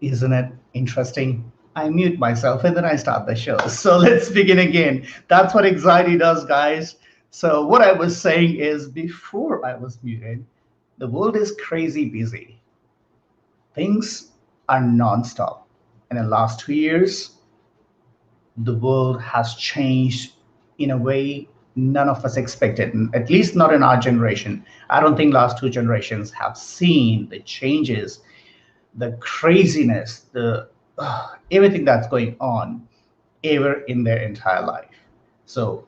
Isn't it interesting? I mute myself and then I start the show. So let's begin again. That's what anxiety does, guys. So, what I was saying is before I was muted, the world is crazy busy. Things are nonstop. In the last 2 years, the world has changed in a way none of us expected, at least not in our generation. I don't think last two generations have seen the changes, the craziness, the everything that's going on ever in their entire life. So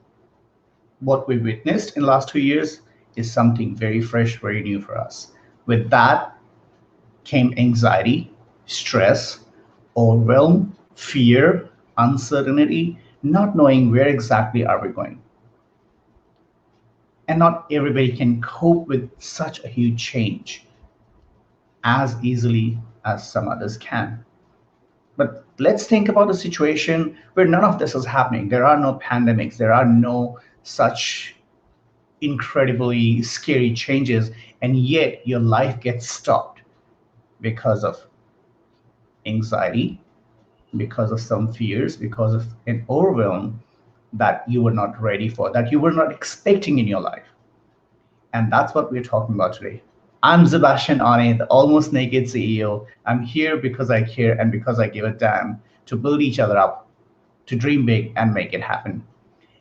what we witnessed in the last 2 years is something very fresh, very new for us. With that came anxiety, stress, overwhelm, fear, uncertainty, not knowing where exactly are we going. And not everybody can cope with such a huge change as easily as some others can. But let's think about a situation where none of this is happening. There are no pandemics, there are no such incredibly scary changes, and yet your life gets stopped because of anxiety, because of some fears, because of an overwhelm that you were not ready for, that you were not expecting in your life. And that's what we're talking about today. I'm Sebastian Ane, the almost naked CEO. I'm here because I care and because I give a damn to build each other up, to dream big and make it happen.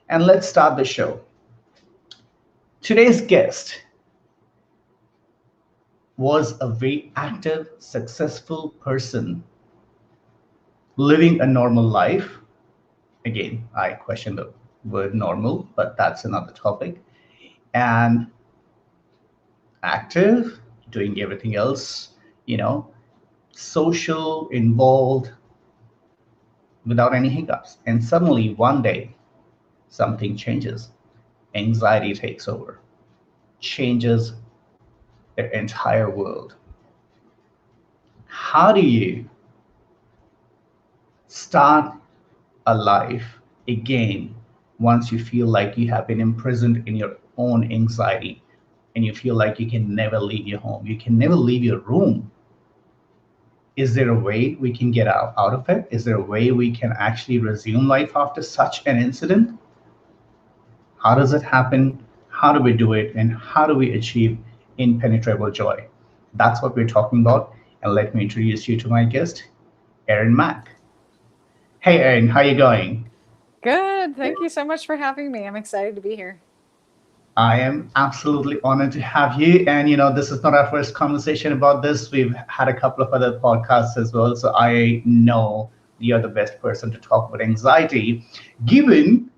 And let's start the show. Today's guest was a very active, successful person living a normal life. Again, I question the word normal, but that's another topic. And active, doing everything else, you know, social, involved, without any hiccups. And suddenly, one day, something changes. Anxiety takes over, changes their entire world. How do you start a life again once you feel like you have been imprisoned in your own anxiety and you feel like you can never leave your home, you can never leave your room? Is there a way we can get out of it? Is there a way we can actually resume life after such an incident? How does it happen? How do we do it? And how do we achieve impenetrable joy? That's what we're talking about. And let me introduce you to my guest, Erin Mac. Hey, Erin, how you going? Good. Thank you so much for having me. I'm excited to be here. I am absolutely honored to have you. And, this is not our first conversation about this. We've had a couple of other podcasts as well. So I know you're the best person to talk about anxiety, given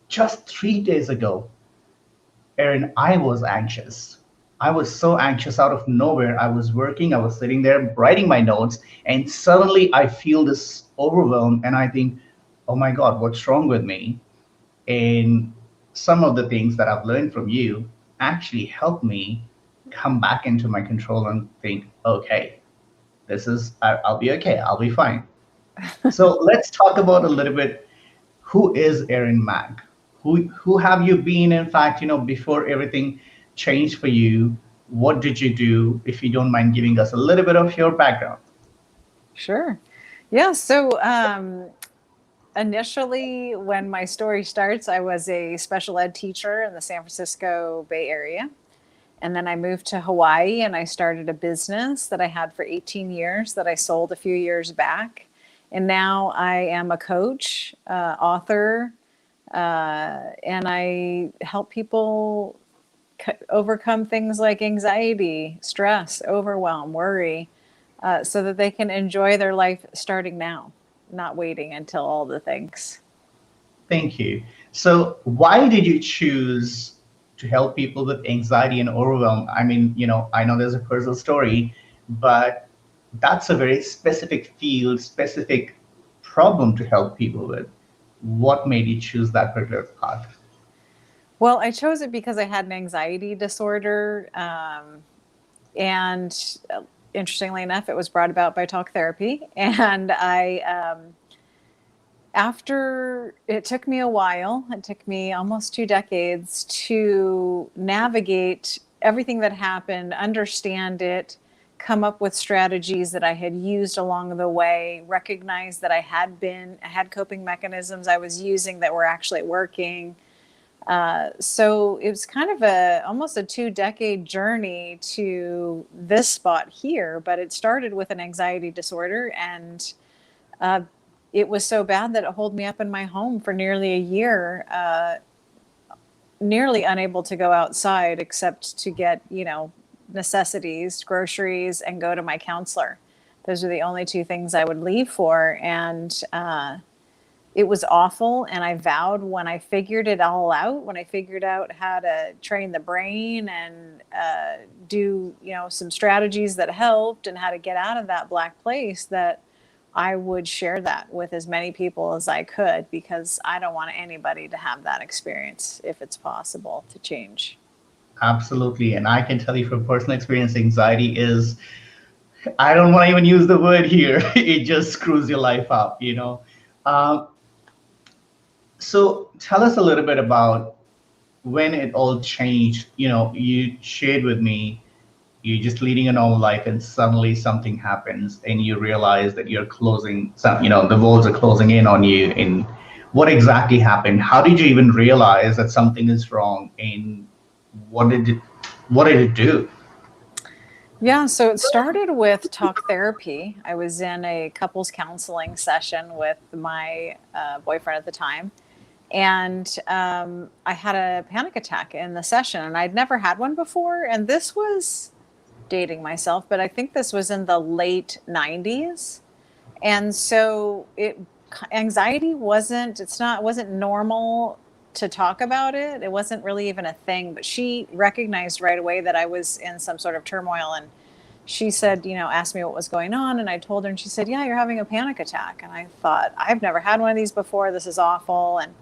just 3 days ago, Erin, I was anxious. I was so anxious out of nowhere. I was working, I was sitting there writing my notes, and suddenly I feel this overwhelm and I think, oh my God, what's wrong with me? And some of the things that I've learned from you actually helped me come back into my control and think, okay, I'll be okay, I'll be fine. So let's talk about a little bit, who is Erin Mac? Who have you been? In fact, before everything changed for you, what did you do? If you don't mind giving us a little bit of your background. Sure. Yeah. So, initially, when my story starts, I was a special ed teacher in the San Francisco Bay Area. And then I moved to Hawaii and I started a business that I had for 18 years that I sold a few years back. And now I am a coach, author, and I help people overcome things like anxiety, stress, overwhelm, worry, so that they can enjoy their life starting now, not waiting until all the things. Thank you. So, why did you choose to help people with anxiety and overwhelm? I mean, I know there's a personal story, but that's a very specific field, specific problem to help people with. What made you choose that particular path? Well, I chose it because I had an anxiety disorder. And interestingly enough, it was brought about by talk therapy. And after it took me a while, it took me almost 2 decades to navigate everything that happened, understand it, come up with strategies that I had used along the way, recognize that I had coping mechanisms I was using that were actually working. So it was kind of almost a 2-decade journey to this spot here, but it started with an anxiety disorder, and it was so bad that it held me up in my home for nearly a year, nearly unable to go outside except to get, necessities, groceries, and go to my counselor. Those are the only two things I would leave for. And it was awful. And I vowed, when I figured it all out, when I figured out how to train the brain and do, some strategies that helped and how to get out of that black place, that I would share that with as many people as I could, because I don't want anybody to have that experience if it's possible to change. Absolutely. And I can tell you from personal experience, anxiety is, I don't want to even use the word here. It just screws your life up, So tell us a little bit about when it all changed. You shared with me, you're just leading a normal life and suddenly something happens and you realize that you're closing some, the walls are closing in on you. And what exactly happened? How did you even realize that something is wrong? And what did it do? Yeah, so it started with talk therapy. I was in a couples counseling session with my boyfriend at the time. And I had a panic attack in the session, and I'd never had one before. And this was, dating myself, but I think this was in the late 90s. And so anxiety wasn't normal to talk about it. It wasn't really even a thing, but she recognized right away that I was in some sort of turmoil. And she said, asked me what was going on. And I told her, and she said, yeah, you're having a panic attack. And I thought, I've never had one of these before. This is awful. And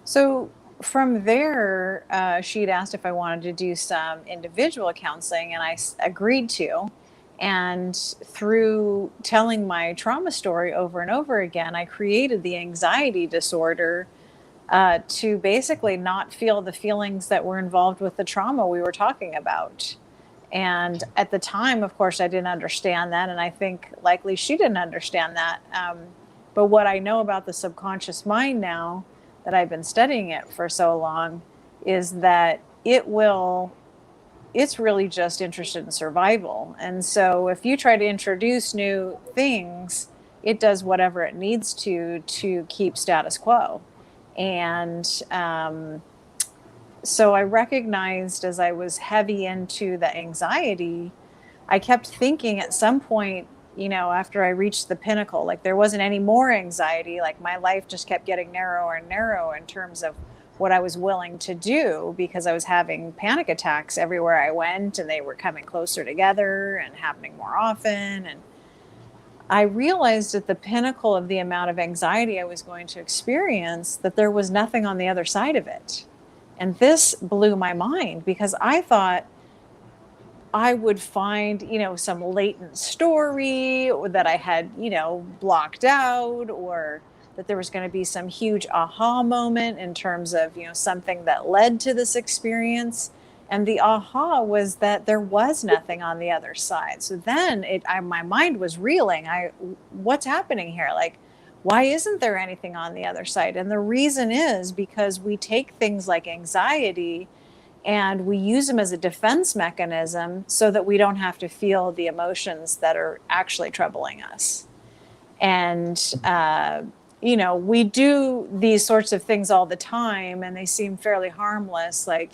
so from there, she'd asked if I wanted to do some individual counseling, and I agreed to. And through telling my trauma story over and over again, I created the anxiety disorder to basically not feel the feelings that were involved with the trauma we were talking about. And at the time, of course, I didn't understand that. And I think likely she didn't understand that. But what I know about the subconscious mind now, that I've been studying it for so long, is that it's really just interested in survival. And so if you try to introduce new things, it does whatever it needs to keep status quo. And so I recognized, as I was heavy into the anxiety, I kept thinking at some point, after I reached the pinnacle, like there wasn't any more anxiety, like my life just kept getting narrower and narrower in terms of what I was willing to do, because I was having panic attacks everywhere I went, and they were coming closer together and happening more often. And I realized at the pinnacle of the amount of anxiety I was going to experience that there was nothing on the other side of it. And this blew my mind, because I thought I would find, some latent story that I had, blocked out, or that there was going to be some huge aha moment in terms of, something that led to this experience. And the aha was that there was nothing on the other side. So then my mind was reeling. What's happening here? Like, why isn't there anything on the other side? And the reason is because we take things like anxiety and we use them as a defense mechanism so that we don't have to feel the emotions that are actually troubling us. And, we do these sorts of things all the time, and they seem fairly harmless, like,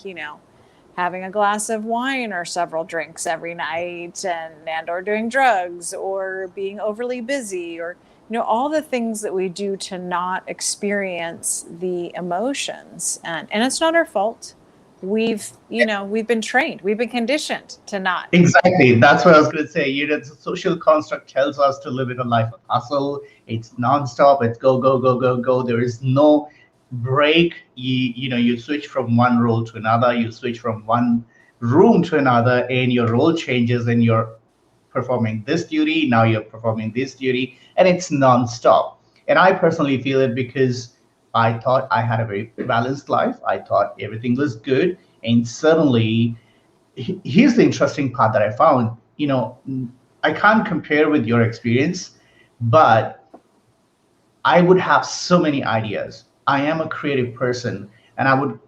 having a glass of wine or several drinks every night, and or doing drugs, or being overly busy, or, all the things that we do to not experience the emotions. And it's not our fault. We've been trained, we've been conditioned to not. Exactly. That's what I was going to say. The social construct tells us to live in a life of hustle. It's nonstop. It's go, go, go, go, go. There is no break. You switch from one role to another. You switch from one room to another, and your role changes, and you're performing this duty. Now you're performing this duty, and it's nonstop. And I personally feel it because I thought I had a very balanced life. I thought everything was good. And suddenly, here's the interesting part that I found. I can't compare with your experience, but I would have so many ideas. I am a creative person, and I would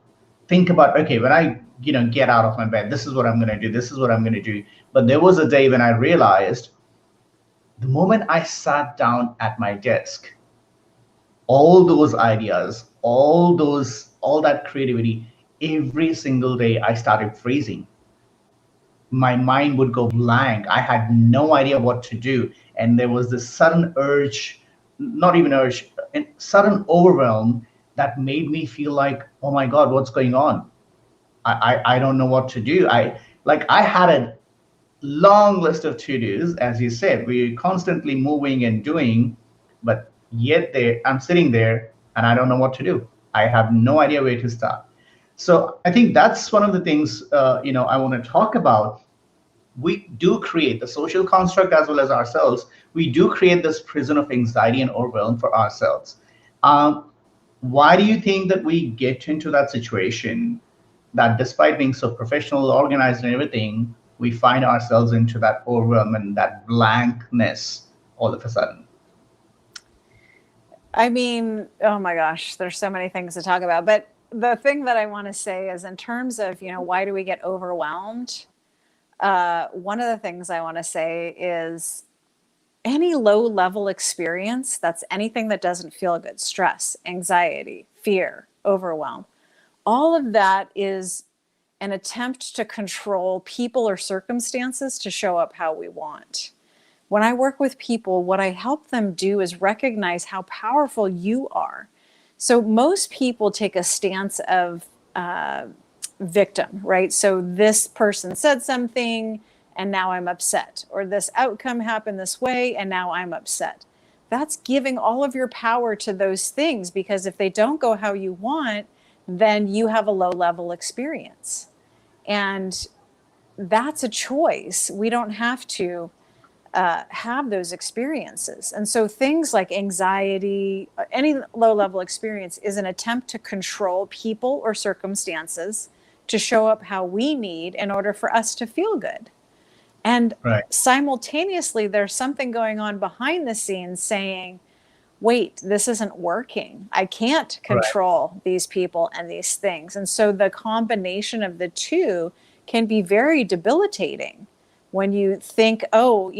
think about, okay, when I, get out of my bed, this is what I'm going to do. This is what I'm going to do. But there was a day when I realized the moment I sat down at my desk, all those ideas, all that creativity, every single day I started freezing. My mind would go blank. I had no idea what to do. And there was this sudden urge, not even urge, a sudden overwhelm that made me feel like, oh my God, what's going on? I don't know what to do. I had a long list of to-dos, as you said. We're constantly moving and doing, but yet I'm sitting there and I don't know what to do. I have no idea where to start. So I think that's one of the things I want to talk about. We do create the social construct as well as ourselves. We do create this prison of anxiety and overwhelm for ourselves. Um, why do you think that we get into that situation that despite being so professional, organized, and everything, we find ourselves into that overwhelm and that blankness all of a sudden? I mean, oh my gosh, there's so many things to talk about. But the thing that I want to say is, in terms of, why do we get overwhelmed? One of the things I want to say is any low level experience, that's anything that doesn't feel good, stress, anxiety, fear, overwhelm, all of that is an attempt to control people or circumstances to show up how we want. When I work with people, what I help them do is recognize how powerful you are. So most people take a stance of victim, right? So this person said something and now I'm upset, or this outcome happened this way and now I'm upset. That's giving all of your power to those things, because if they don't go how you want, then you have a low level experience. And that's a choice. We don't have to have those experiences. And so things like anxiety, any low level experience, is an attempt to control people or circumstances to show up how we need in order for us to feel good. And Right. simultaneously, there's something going on behind the scenes saying, wait, this isn't working. I can't Right. control these people and these things. And so the combination of the two can be very debilitating when you think, oh,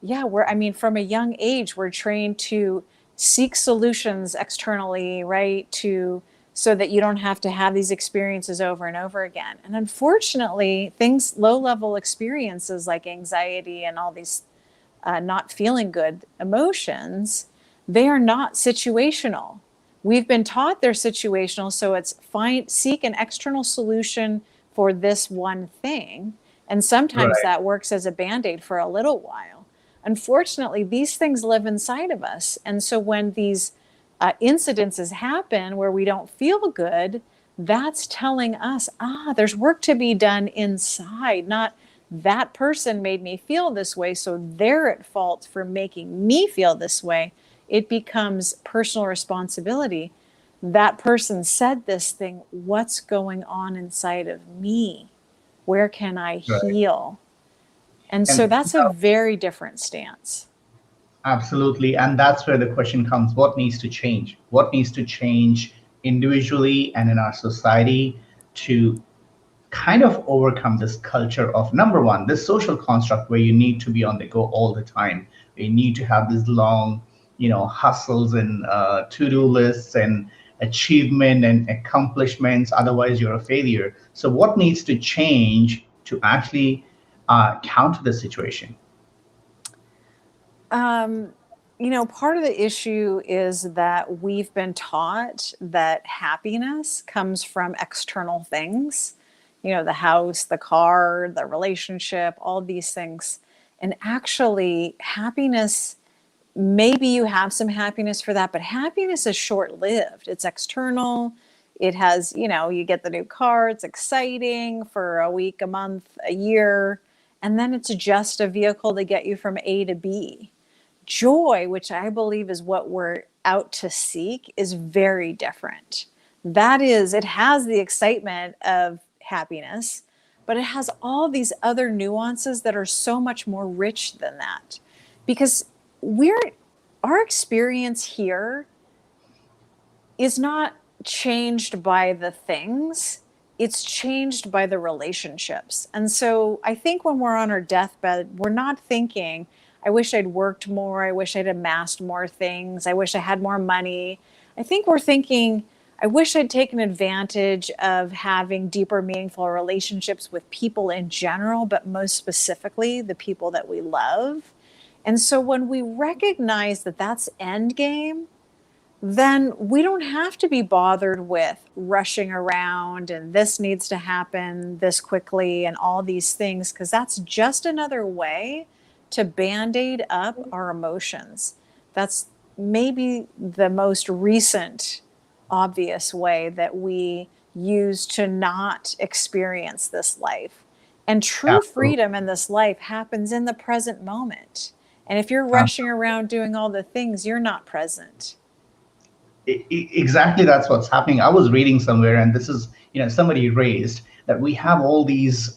yeah, from a young age, we're trained to seek solutions externally, right? So that you don't have to have these experiences over and over again. And unfortunately, low level experiences like anxiety and all these not feeling good emotions, they are not situational. We've been taught they're situational, so it's seek an external solution for this one thing. And sometimes Right. that works as a band-aid for a little while. Unfortunately, these things live inside of us. And so when these incidences happen where we don't feel good, that's telling us, there's work to be done inside, not that person made me feel this way, so they're at fault for making me feel this way. It becomes personal responsibility. That person said this thing. What's going on inside of me? Where can I Right. heal? And so And that's a very different stance. absolutely. And that's where the question comes, what needs to change? What needs to change individually and in our society to kind of overcome this culture of, number one, this social construct where you need to be on the go all the time. You need to have these long, hustles and to-do lists and achievement and accomplishments. Otherwise, you're a failure. So, what needs to change to actually counter the situation? Um, Part of the issue is that we've been taught that happiness comes from external things, the house, the car, the relationship, all these things. And actually, happiness, maybe you have some happiness for that, but happiness is short lived. It's external. It has, you get the new car, it's exciting for a week, a month, a year, and then it's just a vehicle to get you from A to B. Joy, which I believe is what we're out to seek, is very different. That is, it has the excitement of happiness, but it has all these other nuances that are so much more rich than that. Because our experience here is not changed by the things, it's changed by the relationships. And so I think when we're on our deathbed, we're not thinking, I wish I'd worked more, I wish I'd amassed more things, I wish I had more money. I think we're thinking, I wish I'd taken advantage of having deeper, meaningful relationships with people in general, but most specifically the people that we love. And so when we recognize that that's end game, then we don't have to be bothered with rushing around and this needs to happen this quickly and all these things, because that's just another way to band-aid up our emotions. That's maybe the most recent obvious way that we use to not experience this life. And true Absolutely. freedom in this life happens in the present moment. And if you're rushing around doing all the things, you're not present. Exactly, that's what's happening. I was reading somewhere, and this is, somebody raised that we have all these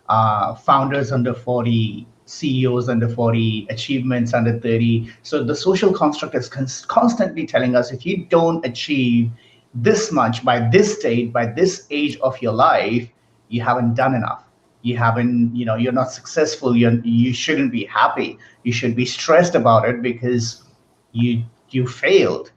founders under 40, CEOs under 40, achievements under 30. So the social construct is constantly telling us, if you don't achieve this much by this date, by this age of your life, you haven't done enough. You haven't, you're not successful. You shouldn't be happy. You should be stressed about it because you failed.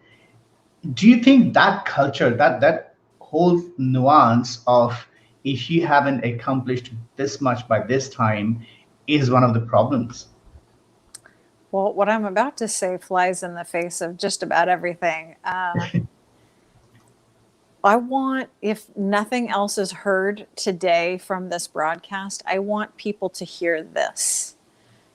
Do you think that culture, that whole nuance of, if you haven't accomplished this much by this time, is one of the problems? Well, what I'm about to say flies in the face of just about everything. I want, if nothing else is heard today from this broadcast, I want people to hear this.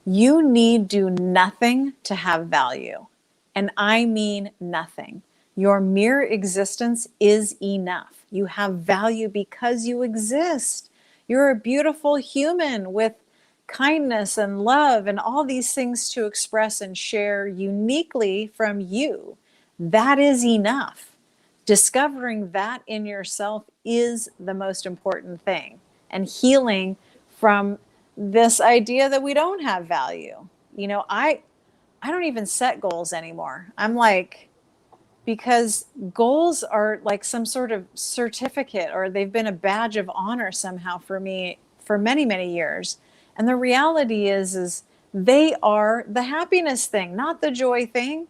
You need do nothing to have value. And I mean nothing. Your mere existence is enough. You have value because you exist. You're a beautiful human with kindness and love and all these things to express and share uniquely from you. That is enough. Discovering that in yourself is the most important thing, and healing from this idea that we don't have value. I don't even set goals anymore. I'm like, because goals are like some sort of certificate, or they've been a badge of honor somehow for me for many, many years. And the reality is they are the happiness thing, not the joy thing.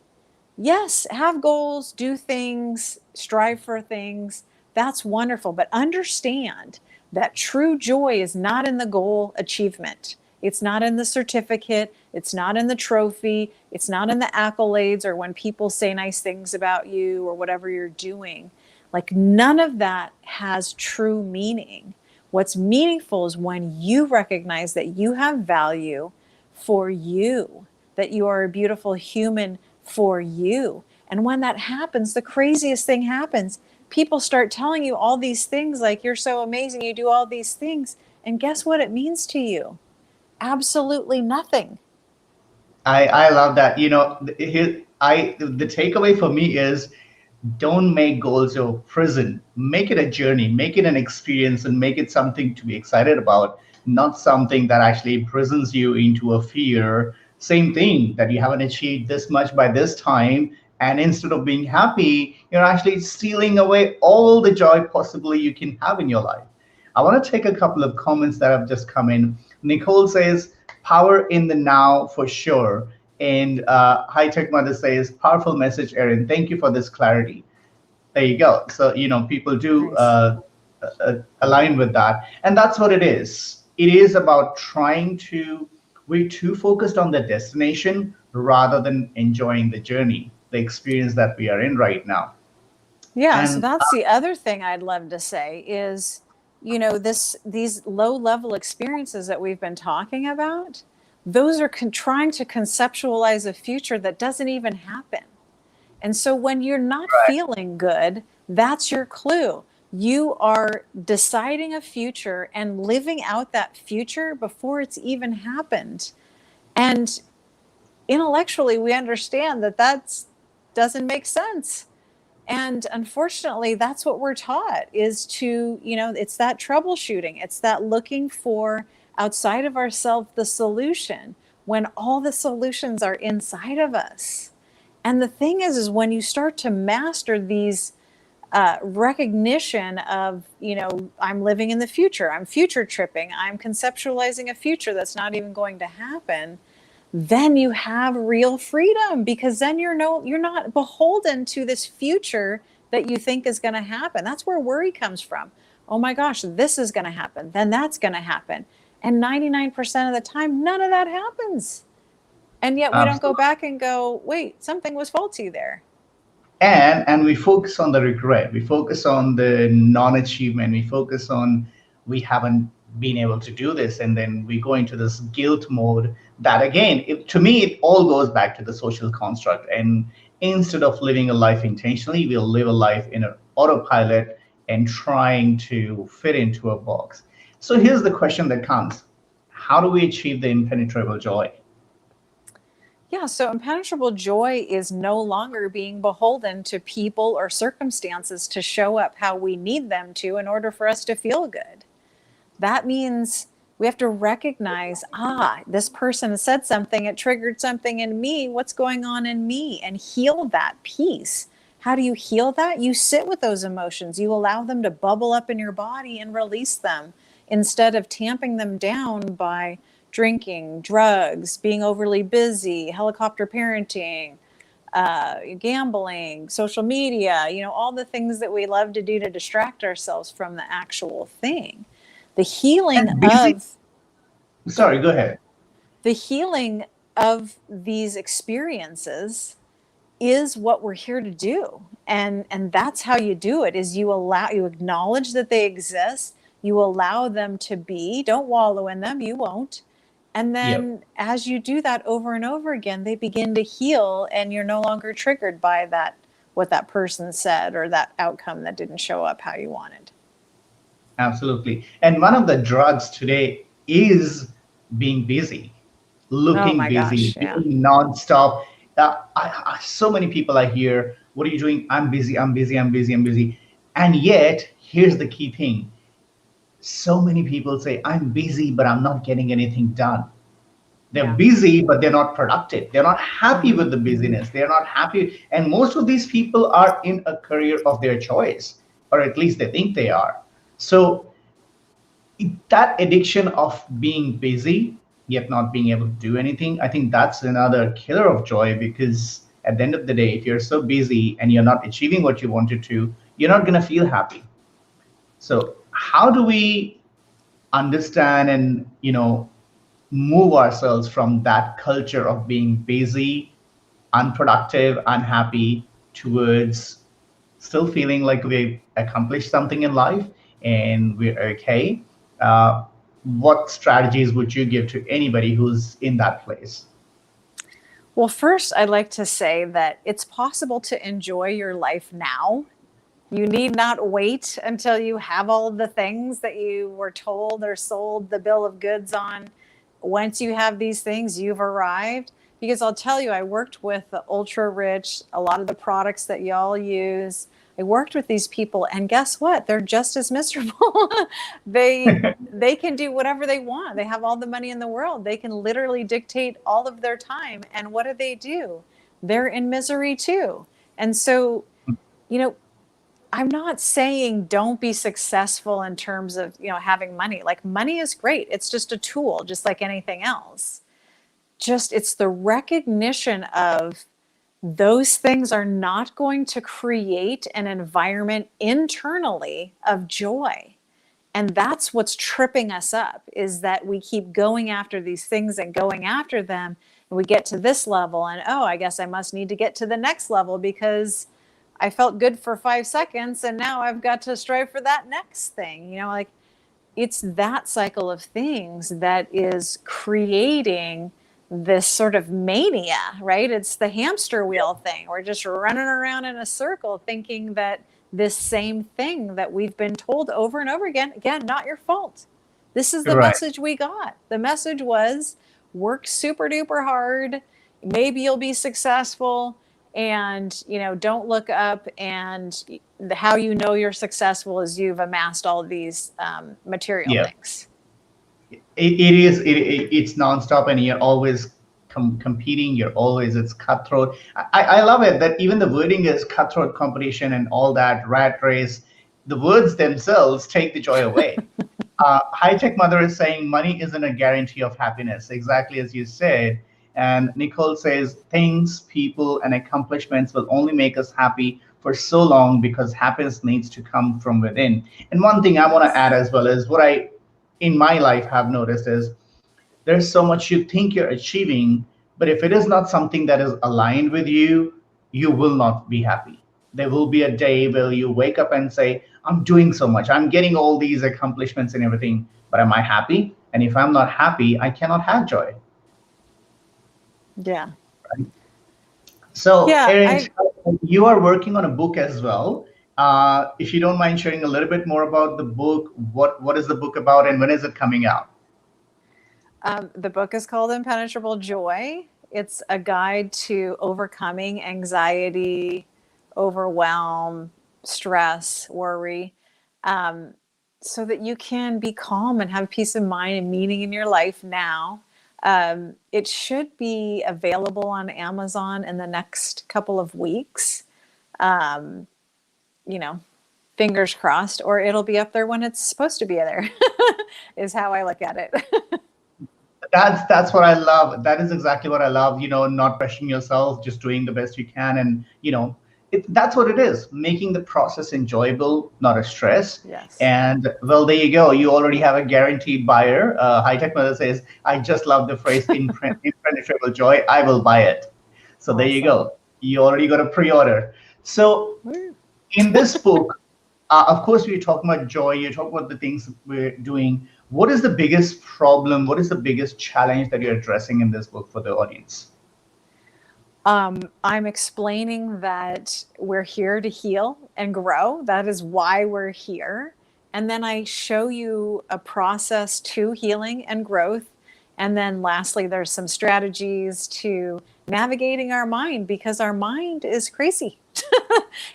Yes, have goals, do things, strive for things. That's wonderful. But understand that true joy is not in the goal achievement. It's not in the certificate. It's not in the trophy. It's not in the accolades or when people say nice things about you or whatever you're doing. Like, none of that has true meaning. What's meaningful is when you recognize that you have value for you, that you are a beautiful human for you. And when that happens, the craziest thing happens. People start telling you all these things like, you're so amazing, you do all these things. And guess what it means to you? Absolutely nothing. I love that. The takeaway for me is, don't make goals your prison. Make it a journey, make it an experience, and make it something to be excited about, not something that actually imprisons you into a fear. Same thing, that you haven't achieved this much by this time. And instead of being happy, you're actually stealing away all the joy possibly you can have in your life. I want to take a couple of comments that have just come in. Nicole says, power in the now for sure. And High Tech Mother says, powerful message, Erin. Thank you for this clarity. There you go. So, people do Nice. align with that. And that's what it is. It is about we're too focused on the destination rather than enjoying the journey, the experience that we are in right now. Yeah, so And that's the other thing I'd love to say is, these low level experiences that we've been talking about, those are trying to conceptualize a future that doesn't even happen. And so when you're not right, feeling good, that's your clue. You are deciding a future and living out that future before it's even happened. And intellectually, we understand that doesn't make sense. And unfortunately, that's what we're taught, is to, it's that troubleshooting. It's that looking for outside of ourselves the solution when all the solutions are inside of us. And the thing is when you start to master these recognition of, I'm living in the future, I'm future tripping, I'm conceptualizing a future that's not even going to happen, then you have real freedom, because then you're not beholden to this future that you think is going to happen. That's where worry comes from. Oh my gosh, this is going to happen, then that's going to happen. And 99% of the time, none of that happens. And yet we don't go back and go, wait, something was faulty there. And we focus on the regret, we focus on the non-achievement, we focus on we haven't been able to do this, and then we go into this guilt mode that again, to me, it all goes back to the social construct. And instead of living a life intentionally, we'll live a life in an autopilot and trying to fit into a box. So here's the question that comes: how do we achieve the impenetrable joy? Yeah, so impenetrable joy is no longer being beholden to people or circumstances to show up how we need them to in order for us to feel good. That means we have to recognize, this person said something, it triggered something in me, what's going on in me, and heal that piece. How do you heal that? You sit with those emotions. You allow them to bubble up in your body and release them instead of tamping them down by drinking, drugs, being overly busy, helicopter parenting, gambling, social media, all the things that we love to do to distract ourselves from the actual thing. The healing of... Sorry, go ahead. The healing of these experiences is what we're here to do. And that's how you do it, is you acknowledge that they exist, you allow them to be, don't wallow in them, you won't. And then as you do that over and over again, they begin to heal, and you're no longer triggered by what that person said or that outcome that didn't show up how you wanted. Absolutely. And one of the drugs today is being busy, looking busy, being nonstop. So many people I hear, what are you doing? I'm busy, I'm busy, I'm busy, I'm busy. And yet, here's the key thing. So many people say, I'm busy, but I'm not getting anything done. They're busy, but they're not productive. They're not happy with the busyness. They're not happy. And most of these people are in a career of their choice, or at least they think they are. So that addiction of being busy, yet not being able to do anything, I think that's another killer of joy, because at the end of the day, if you're so busy and you're not achieving what you wanted to, you're not going to feel happy. So how do we understand and, move ourselves from that culture of being busy, unproductive, unhappy, towards still feeling like we've accomplished something in life and we're okay? What strategies would you give to anybody who's in that place? Well, first, I'd like to say that it's possible to enjoy your life now. You need not wait until you have all of the things that you were told or sold the bill of goods on. Once you have these things, you've arrived. Because I'll tell you, I worked with the ultra rich, a lot of the products that y'all use. I worked with these people, and guess what? They're just as miserable. They can do whatever they want. They have all the money in the world. They can literally dictate all of their time. And what do? They're in misery too. And so, I'm not saying don't be successful in terms of, having money. Like, money is great. It's just a tool, just like anything else. It's the recognition of those things are not going to create an environment internally of joy. And that's what's tripping us up, is that we keep going after these things and going after them. And we get to this level and, I guess I must need to get to the next level because I felt good for 5 seconds and now I've got to strive for that next thing. It's that cycle of things that is creating this sort of mania, right? It's the hamster wheel thing. We're just running around in a circle thinking that this same thing that we've been told over and over again, not your fault. This is the message we got. The message was, work super duper hard. Maybe you'll be successful. And, don't look up, and how you know you're successful is you've amassed all of these material Yeah. things. It's nonstop, and you're always competing. You're always, it's cutthroat. I love it that even the wording is cutthroat competition and all that rat race. The words themselves take the joy away. High Tech Mother is saying money isn't a guarantee of happiness, exactly as you said. And Nicole says things, people, and accomplishments will only make us happy for so long because happiness needs to come from within. And one thing I want to add as well is what I, in my life, have noticed is there's so much you think you're achieving, but if it is not something that is aligned with you, you will not be happy. There will be a day where you wake up and say, I'm doing so much, I'm getting all these accomplishments and everything, but am I happy? And if I'm not happy, I cannot have joy. Yeah. Right? So, Yeah. Erin, you are working on a book as well. If you don't mind sharing a little bit more about the book, what is the book about and when is it coming out? The book is called Impenetrable Joy. It's a guide to overcoming anxiety, overwhelm, stress, worry, um, so that you can be calm and have peace of mind and meaning in your life now. It should be available on Amazon in the next couple of weeks. Um, you know, Fingers crossed, or it'll be up there when it's supposed to be there, is how I look at it. That's what I love. That is exactly what I love. Not rushing yourself, just doing the best you can, and that's what it is. Making the process enjoyable, not a stress. Yes. And well, there you go. You already have a guaranteed buyer. High Tech Mother says, "I just love the phrase impenetrable joy. I will buy it." So there you Awesome. go. You already got a pre-order. So Woo. in this book, of course, we're talking about joy. You're talking about the things we're doing. What is the biggest problem? What is the biggest challenge that you're addressing in this book for the audience? I'm explaining that we're here to heal and grow. That is why we're here. And then I show you a process to healing and growth. And then lastly, there's some strategies to navigating our mind, because our mind is crazy.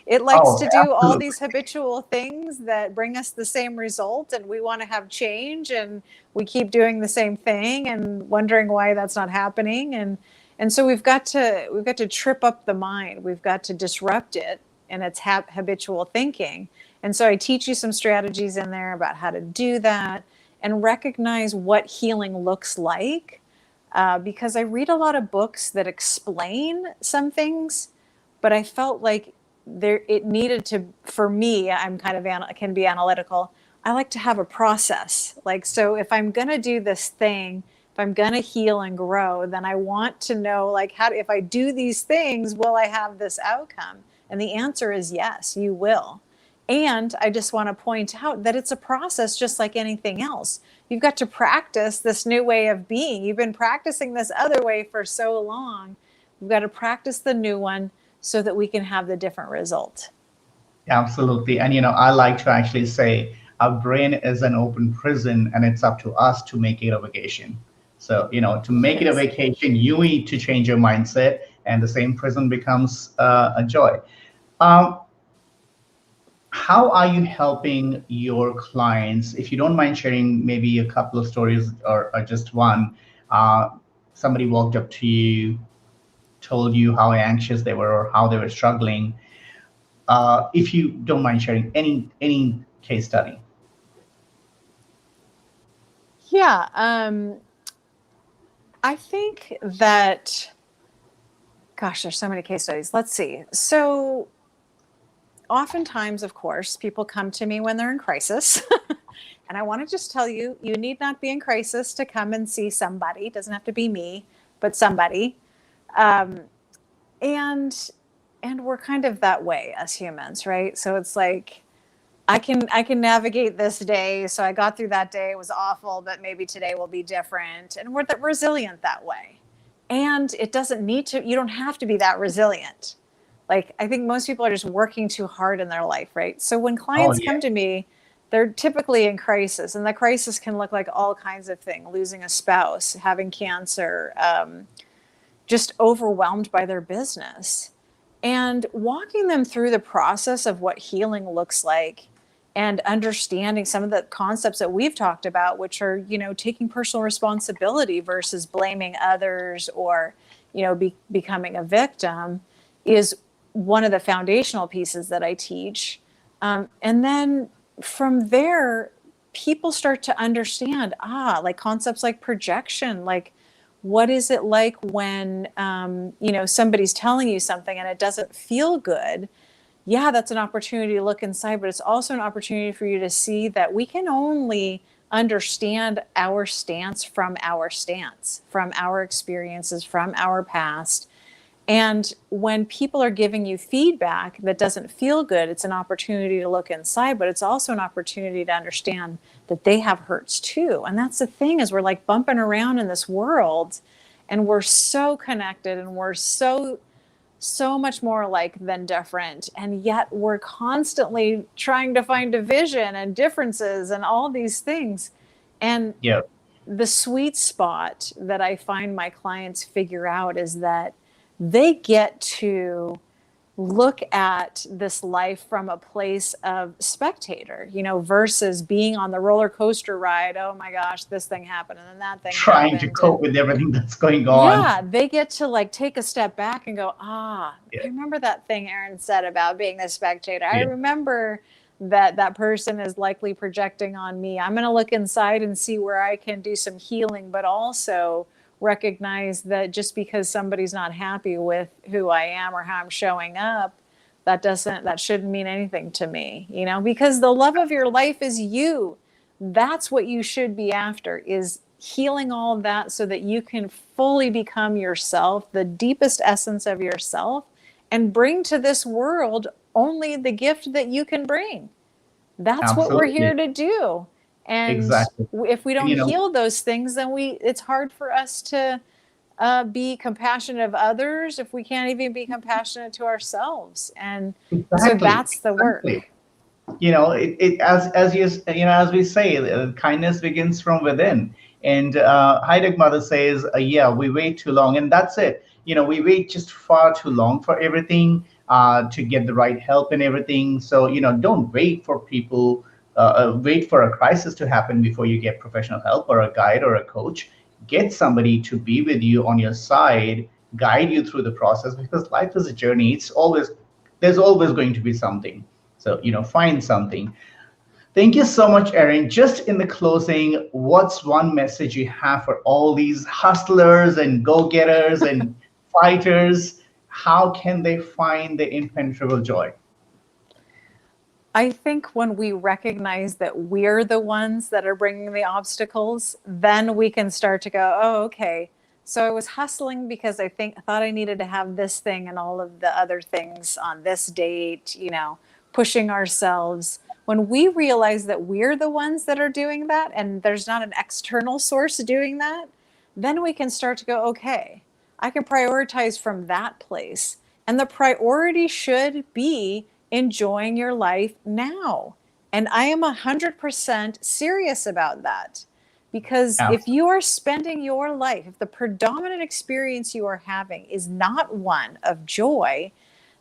It likes Oh, to do all absolutely. these habitual things that bring us the same result, and we want to have change, and we keep doing the same thing and wondering why that's not happening. And so we've got to trip up the mind. We've got to disrupt it and its habitual thinking. And so I teach you some strategies in there about how to do that and recognize what healing looks like. Because I read a lot of books that explain some things, but I felt like it needed to, for me, I'm kind of can be analytical. I like to have a process. Like, so if I'm going to do this thing, if I'm going to heal and grow, then I want to know, like, if I do these things, will I have this outcome? And the answer is yes, you will. And I just want to point out that it's a process just like anything else. You've got to practice this new way of being. You've been practicing this other way for so long. We've got to practice the new one so that we can have the different result. Absolutely. And I like to actually say our brain is an open prison and it's up to us to make it a vacation. So, to make it a Yes. vacation, you need to change your mindset and the same prison becomes a joy. Um, how are you helping your clients? If you don't mind sharing maybe a couple of stories or just one, uh, somebody walked up to you, told you how anxious they were or how they were struggling. If you don't mind sharing any case study. Yeah. I think that, gosh, there's so many case studies. Let's see. So oftentimes, of course, people come to me when they're in crisis. And I want to just tell you, you need not be in crisis to come and see somebody. It doesn't have to be me, but somebody. Um, and and we're kind of that way as humans, right? So it's like I can navigate this day. So I got through that day. It was awful, but maybe today will be different. And we're that resilient that way. And it doesn't need to. You don't have to be that resilient. Like, I think most people are just working too hard in their life, right? So when Oh clients yeah. come to me, they're typically in crisis, and the crisis can look like all kinds of things: losing a spouse, having cancer, just overwhelmed by their business. and walking them through the process of what healing looks like and understanding some of the concepts that we've talked about, which are, taking personal responsibility versus blaming others or, becoming a victim, is one of the foundational pieces that I teach. And then from there, people start to understand, like concepts like projection, like what is it like when, somebody's telling you something and it doesn't feel good? Yeah, that's an opportunity to look inside, but it's also an opportunity for you to see that we can only understand our stance, from our experiences, from our past. And when people are giving you feedback that doesn't feel good, it's an opportunity to look inside, but it's also an opportunity to understand that they have hurts too. And that's the thing, is we're like bumping around in this world and we're so connected and we're so much more alike than different. And yet we're constantly trying to find division and differences and all these things. And Yeah. the sweet spot that I find my clients figure out is that they get to look at this life from a place of spectator, versus being on the roller coaster ride. Oh my gosh, this thing happened and then that thing Trying happened. to cope with everything that's going on. Yeah, they get to like take a step back and go, I Yeah. remember that thing Erin said about being the spectator. I Yeah. remember that person is likely projecting on me. I'm going to look inside and see where I can do some healing, but also recognize that just because somebody's not happy with who I am or how I'm showing up, that shouldn't mean anything to me, because the love of your life is you. That's what you should be after, is healing all of that so that you can fully become yourself, the deepest essence of yourself, and bring to this world only the gift that you can bring. That's what we're here to do. And Exactly. if we don't And, heal those things, then it's hard for us to be compassionate of others if we can't even be compassionate to ourselves. And so that's the work. As we say, kindness begins from within. And Heidegger Mother says, yeah, we wait too long, and that's it. We wait just far too long for everything, to get the right help and everything. So don't wait for people. Wait for a crisis to happen before you get professional help or a guide or a coach. Get somebody to be with you on your side, guide you through the process, because life is a journey. There's always going to be something. So, find something. Thank you so much, Erin. Just in the closing, what's one message you have for all these hustlers and go-getters and fighters? How can they find the impenetrable joy? I think when we recognize that we're the ones that are bringing the obstacles, then we can start to go, oh, okay. So I was hustling because I thought I needed to have this thing and all of the other things on this date, pushing ourselves. When we realize that we're the ones that are doing that and there's not an external source doing that, then we can start to go, okay, I can prioritize from that place. And the priority should be enjoying your life now. And I am 100% serious about that. Because if you are spending your life, if the predominant experience you are having is not one of joy,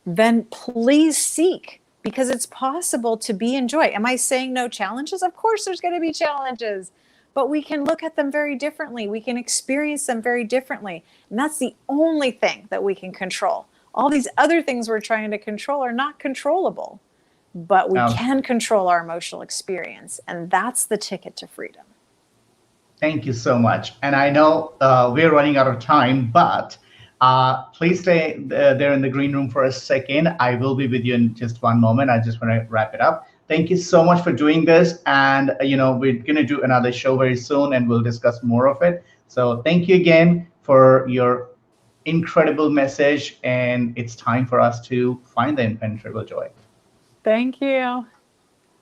then please seek, because it's possible to be in joy. Am I saying no challenges? Of course there's going to be challenges, but we can look at them very differently. We can experience them very differently. And that's the only thing that we can control. All these other things we're trying to control are not controllable, but we can control our emotional experience. And that's the ticket to freedom. Thank you so much. And I know we're running out of time, but please stay there in the green room for a second. I will be with you in just one moment. I just want to wrap it up. Thank you so much for doing this. And, we're going to do another show very soon and we'll discuss more of it. So thank you again for your incredible message. And it's time for us to find the impenetrable joy. Thank you.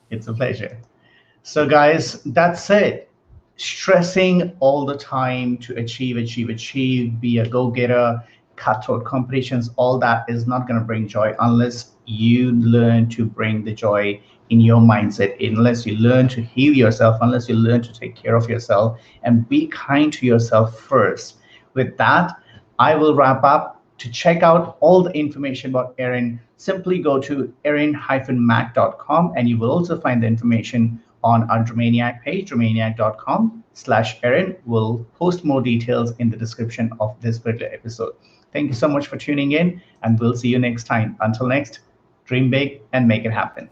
It's a pleasure. So guys, that's it. Stressing all the time to achieve, be a go-getter, cutthroat competitions, all that is not going to bring joy unless you learn to bring the joy in your mindset, unless you learn to heal yourself, unless you learn to take care of yourself and be kind to yourself first. With that, I will wrap up. To check out all the information about Erin, simply go to erin-mac.com, and you will also find the information on our Dreamaniac page, dreamaniac.com/Erin. We'll post more details in the description of this particular episode. Thank you so much for tuning in, and we'll see you next time. Until next, dream big and make it happen.